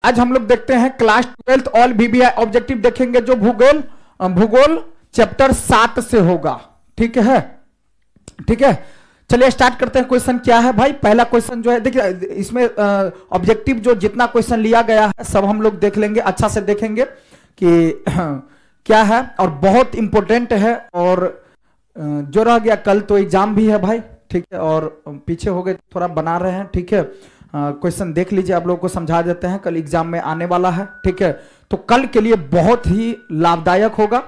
आज हम लोग देखते हैं class 12th all VBI objective देखेंगे जो भूगोल भूगोल चैप्टर 7 से होगा। ठीक है, ठीक है, चलिए स्टार्ट करते हैं। क्वेश्चन क्या है भाई? पहला क्वेश्चन जो है देखिए, इसमें ऑब्जेक्टिव जो जितना क्वेश्चन लिया गया है सब हम लोग देख लेंगे, अच्छा से देखेंगे कि क्या है, और बहुत इंपॉर्टेंट है। और जो रह गया कल तो एग्जाम भी है भाई, ठीक है, और पीछे हो गए थोड़ा बना रहे हैं, ठीक है। क्वेश्चन देख लीजिए, आप लोगों को समझा देते हैं, कल एग्जाम में आने वाला है, ठीक है, तो कल के लिए बहुत ही लाभदायक होगा।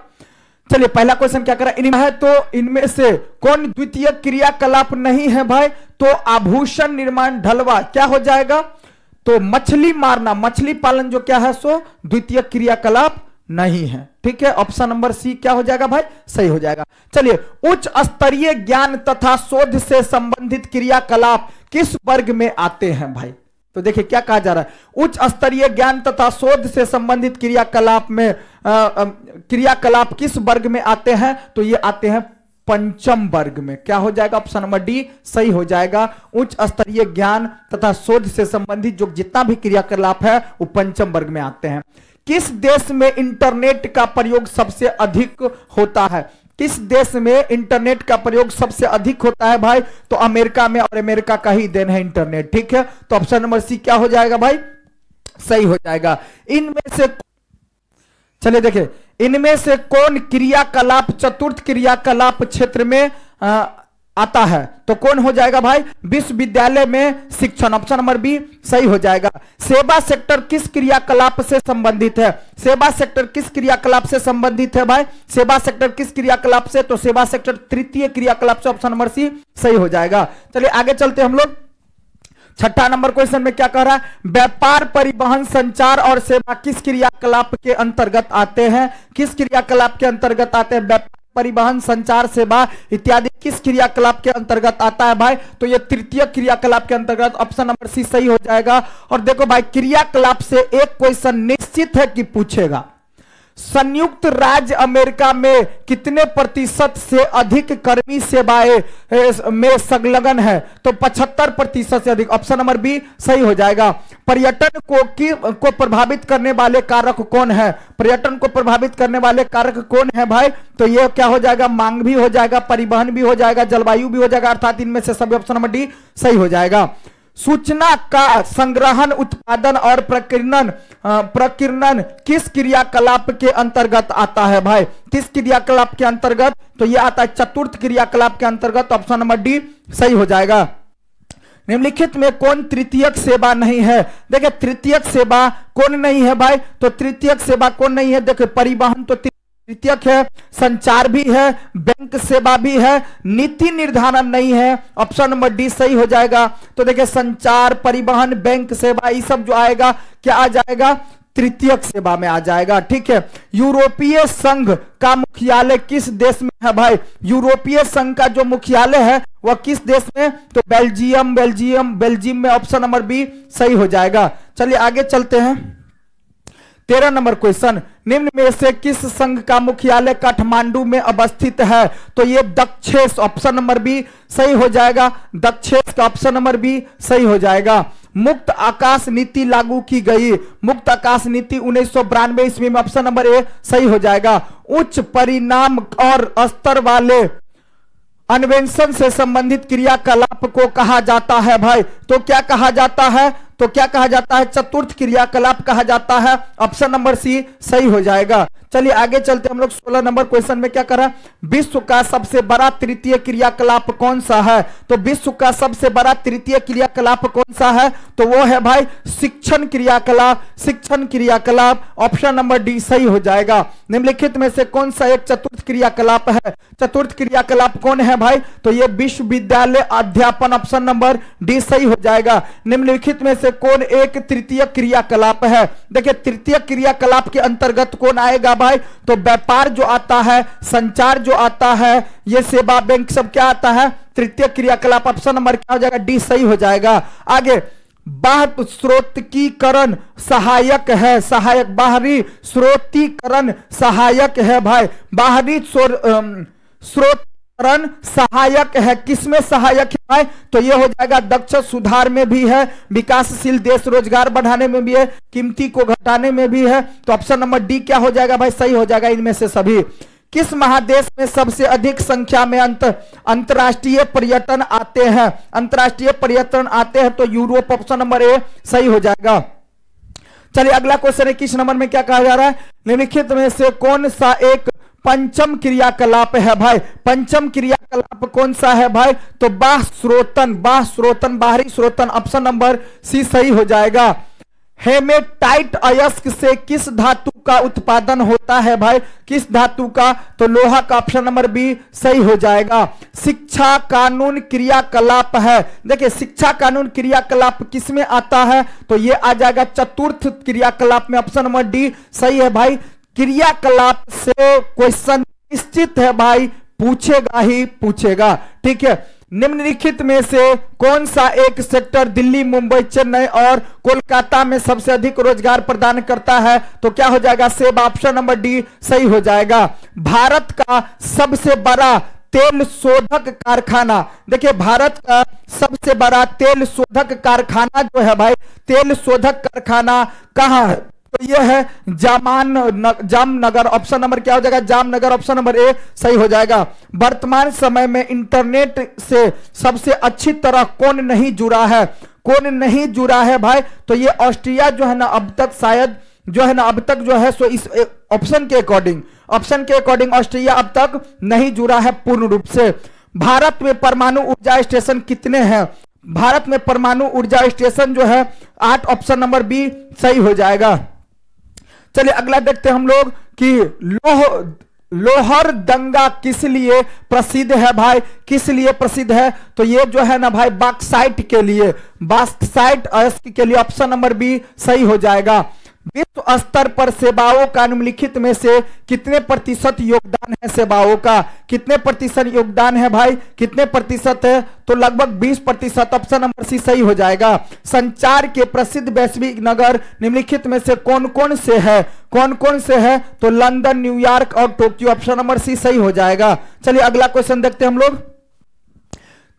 चलिए पहला क्वेश्चन क्या करा, इनमें है तो इनमें से कौन द्वितीय क्रियाकलाप नहीं है भाई? तो आभूषण निर्माण ढलवा क्या हो जाएगा? तो मछली मारना, मछली पालन जो क्या है सो द्वितीय क्रियाकलाप नहीं है। ठीक है, ऑप्शन नंबर सी क्या हो जाएगा भाई? सही हो जाएगा। चलिए, उच्च स्तरीय ज्ञान तथा शोध से संबंधित क्रियाकलाप किस वर्ग में आते हैं भाई? तो देखिए क्या कहा जा रहा है, उच्च स्तरीय ज्ञान तथा शोध से संबंधित क्रियाकलाप में क्रियाकलाप किस वर्ग में आते हैं? तो ये आते हैं पंचम वर्ग में। क्या हो जाएगा? ऑप्शन नंबर डी सही हो जाएगा। उच्च स्तरीय ज्ञान तथा शोध से संबंधित जो जितना भी क्रियाकलाप है वो पंचम वर्ग में आते हैं। किस देश में इंटरनेट का प्रयोग सबसे अधिक होता है? किस देश में इंटरनेट का प्रयोग सबसे अधिक होता है भाई? तो अमेरिका में, और अमेरिका का ही देन है इंटरनेट। ठीक है, तो ऑप्शन नंबर सी क्या हो जाएगा भाई? सही हो जाएगा। इनमें से चलिए देखिए, इनमें से कौन क्रियाकलाप चतुर्थ क्रियाकलाप क्षेत्र में आता है? तो कौन हो जाएगा भाई? विश्वविद्यालय में शिक्षण, ऑप्शन नंबर बी सही हो जाएगा। सेवा सेक्टर किस क्रियाकलाप से संबंधित है? सेवा सेक्टर किस क्रियाकलाप से संबंधित है भाई? सेवा सेक्टर किस क्रियाकलाप से? तो सेवा सेक्टर तृतीय क्रियाकलाप से, ऑप्शन नंबर सी सही हो जाएगा। चलिए आगे चलते हम लोग। छठा नंबर क्वेश्चन में क्या कह रहा है, व्यापार परिवहन संचार और सेवा किस क्रियाकलाप के अंतर्गत आते हैं? किस क्रियाकलाप के अंतर्गत आते हैं? व्यापार परिवहन संचार सेवा इत्यादि किस क्रियाकलाप के अंतर्गत आता है भाई? तो ये तृतीय क्रियाकलाप के अंतर्गत, ऑप्शन नंबर सी सही हो जाएगा। और देखो भाई, क्रियाकलाप से एक क्वेश्चन निश्चित है कि पूछेगा, संयुक्त राज्य अमेरिका में कितने प्रतिशत से अधिक कर्मी सेवाएं में संलग्न है? तो 75% से अधिक, ऑप्शन नंबर बी सही हो जाएगा। पर्यटन को प्रभावित करने वाले कारक कौन है? पर्यटन को प्रभावित करने वाले कारक कौन है भाई? तो ये क्या हो जाएगा? मांग भी हो जाएगा, परिवहन भी हो जाएगा, जलवायु भी हो जाएगा, अर्थात इनमें से सभी, ऑप्शन नंबर डी सही हो जाएगा। सूचना का संग्रहण, उत्पादन और प्रकीर्णन किस क्रियाकलाप के अंतर्गत आता है भाई? किस क्रियाकलाप के अंतर्गत? तो यह आता है चतुर्थ क्रियाकलाप के अंतर्गत, ऑप्शन नंबर डी सही हो जाएगा। निम्नलिखित में कौन तृतीयक सेवा नहीं है? देखिए तृतीयक सेवा कौन नहीं है भाई? तो तृतीयक सेवा कौन नहीं है? देखिए परिवहन तो तृतीयक है, संचार भी है, बैंक सेवा भी है, नीति निर्धारण नहीं है, ऑप्शन नंबर डी सही हो जाएगा। तो देखिए संचार, परिवहन, बैंक सेवा, ये सब जो आएगा क्या आ जाएगा? तृतीयक सेवा में आ जाएगा। ठीक है, यूरोपीय संघ का मुख्यालय किस देश में है भाई? यूरोपीय संघ का जो मुख्यालय है वह किस देश में? तो बेल्जियम में, ऑप्शन नंबर बी सही हो जाएगा। चलिए आगे चलते हैं। 13 नंबर क्वेश्चन, निम्न में से किस संघ का मुख्यालय काठमांडू में अवस्थित है? तो ये दक्षेश, ऑप्शन नंबर बी सही हो जाएगा। दक्षेश का ऑप्शन नंबर बी सही हो जाएगा। मुक्त आकाश नीति लागू की गई, मुक्त आकाश नीति 1992 ईस्वी में, ऑप्शन नंबर ए सही हो जाएगा। उच्च परिणाम और स्तर वाले अन्वेषण से संबंधित क्रियाकलाप को कहा जाता है भाई? तो क्या कहा जाता है? तो क्या कहा जाता है? चतुर्थ क्रियाकलाप कहा जाता है, ऑप्शन नंबर सी सही हो जाएगा। चलिए आगे चलते हम लोग। 16 नंबर क्वेश्चन में क्या करा, विश्व का सबसे बड़ा तृतीय क्रियाकलाप कौन सा है? तो विश्व का सबसे बड़ा तृतीय क्रियाकलाप कौन सा है? तो वो है भाई शिक्षण क्रियाकलाप, शिक्षण क्रियाकलाप, ऑप्शन नंबर डी सही हो जाएगा। निम्नलिखित में से कौन सा एक चतुर्थ क्रियाकलाप है? चतुर्थ क्रियाकलाप कौन है भाई? तो ये विश्वविद्यालय अध्यापन, ऑप्शन नंबर डी सही हो जाएगा। निम्नलिखित में से कौन एक तृतीय क्रियाकलाप है? देखिए तृतीय क्रियाकलाप के अंतर्गत कौन आएगा भाई? तो व्यापार जो आता है, संचार जो आता है, ये सेवा, बैंक सब क्या आता है? तृतीय क्रियाकलाप, ऑप्शन नंबर क्या हो जाएगा? डी सही हो जाएगा। आगे, बाह्य स्रोतीकरण सहायक है, सहायक, बाहरी स्रोतीकरण सहायक है भाई। बाहरी स्रोत उपकरण सहायक है। किसमें सहायक है भाई? तो ये हो जाएगा दक्ष सुधार में भी है, विकासशील देश रोजगार बढ़ाने में भी है, कीमती को घटाने में भी है। तो ऑप्शन नंबर डी क्या हो जाएगा भाई? सही हो जाएगा इनमें से सभी। किस महादेश में सबसे अधिक संख्या में अंतरराष्ट्रीय पर्यटन आते हैं? अंतरराष्ट्रीय पर्यटन आते हैं तो यूरोप, ऑप्शन नंबर ए सही हो जाएगा। चलिए अगला क्वेश्चन है, किस नंबर में क्या कहा जा रहा है? निम्नलिखित में से कौन सा एक पंचम क्रियाकलाप है भाई? पंचम क्रियाकलाप कौन सा है भाई? तो बाह्य स्रोतन, बाहरी स्रोतन, ऑप्शन नंबर सी सही हो जाएगा। हेमेटाइट अयस्क से किस धातु का उत्पादन होता है भाई? किस धातु का? तो लोहा का, ऑप्शन नंबर बी सही हो जाएगा। शिक्षा कानून क्रियाकलाप है, देखिए शिक्षा कानून क्रियाकलाप किस में आता है? तो ये आ जाएगा चतुर्थ क्रियाकलाप में, ऑप्शन नंबर डी सही है भाई। क्रियाकलाप से क्वेश्चन निश्चित है भाई, पूछेगा ही पूछेगा, ठीक है। निम्नलिखित में से कौन सा एक सेक्टर दिल्ली, मुंबई, चेन्नई और कोलकाता में सबसे अधिक रोजगार प्रदान करता है? तो क्या हो जाएगा? सेब, ऑप्शन नंबर डी सही हो जाएगा। भारत का सबसे बड़ा तेल शोधक कारखाना, देखिए भारत का सबसे बड़ा तेल शोधक कारखाना जो है भाई, तेल शोधक कारखाना कहाँ है? तो यह है जामनगर, ऑप्शन नंबर क्या हो जाएगा? जामनगर, ऑप्शन नंबर ए सही हो जाएगा। वर्तमान समय में इंटरनेट से सबसे अच्छी तरह कौन नहीं जुड़ा है? कौन नहीं जुड़ा है भाई? तो ये ऑस्ट्रिया जो है ना अब तक शायद जो है ना अब तक जो है सो इस ऑप्शन के अकॉर्डिंग ऑस्ट्रिया अब तक नहीं जुड़ा है पूर्ण रूप से। भारत में परमाणु ऊर्जा स्टेशन कितने हैं? भारत में परमाणु ऊर्जा स्टेशन जो है 8, ऑप्शन नंबर बी सही हो जाएगा। चलिए अगला देखते हैं हम लोग कि लोहरदंगा किस लिए प्रसिद्ध है भाई? किस लिए प्रसिद्ध है? तो ये जो है ना भाई बॉक्साइट के लिए, बॉक्साइट अयस्क के लिए, ऑप्शन नंबर बी सही हो जाएगा। विश्व स्तर पर सेवाओं का निम्नलिखित में से कितने प्रतिशत योगदान है? सेवाओं का कितने प्रतिशत योगदान है भाई? कितने प्रतिशत है? तो लगभग 20%, ऑप्शन नंबर सी सही हो जाएगा। संचार के प्रसिद्ध वैश्विक नगर निम्नलिखित में से कौन कौन से है? कौन कौन से है? तो लंदन, न्यूयॉर्क और टोक्यो, ऑप्शन नंबर सी सही हो जाएगा। चलिए अगला क्वेश्चन देखते हैं हम लोग।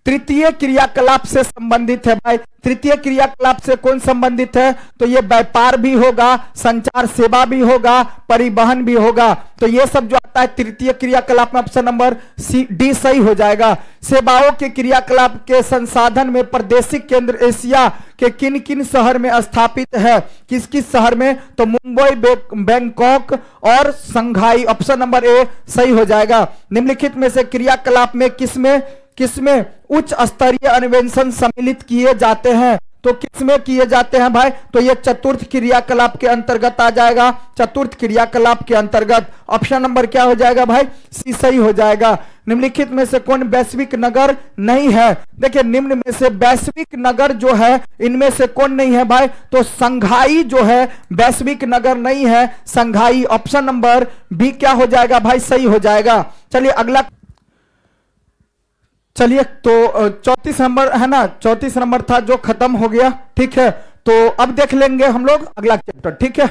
तृतीय क्रियाकलाप से संबंधित है भाई, तृतीय क्रियाकलाप से कौन संबंधित है? तो ये व्यापार भी होगा, संचार सेवा भी होगा, परिवहन भी होगा। तो ये सब जो आता है तृतीय क्रियाकलाप में, ऑप्शन नंबर सी डी सही हो जाएगा। सेवाओं के क्रियाकलाप के संसाधन में प्रादेशिक केंद्र एशिया के किन किन शहर में स्थापित है? किस किस शहर में? तो मुंबई, बैंकॉक और संघाई, ऑप्शन नंबर ए सही हो जाएगा। निम्नलिखित में से क्रियाकलाप में किसमें उच्च स्तरीय अन्वेषण सम्मिलित किए जाते हैं? तो किसमें किए जाते हैं भाई? तो ये चतुर्थ क्रियाकलाप के अंतर्गत आ जाएगा, चतुर्थ क्रियाकलाप के अंतर्गत। ऑप्शन नंबर क्या हो जाएगा भाई? सी सही हो जाएगा। निम्नलिखित में से कौन वैश्विक नगर नहीं है? देखिए निम्न में से वैश्विक नगर जो है इनमें से कौन नहीं है भाई? तो संघाई जो है वैश्विक नगर नहीं है, संघाई, ऑप्शन नंबर बी क्या हो जाएगा भाई? सही हो जाएगा। चलिए अगला, चलिए तो 34 नंबर है ना, 34 नंबर था जो खत्म हो गया, ठीक है। तो अब देख लेंगे हम लोग अगला चैप्टर, ठीक है।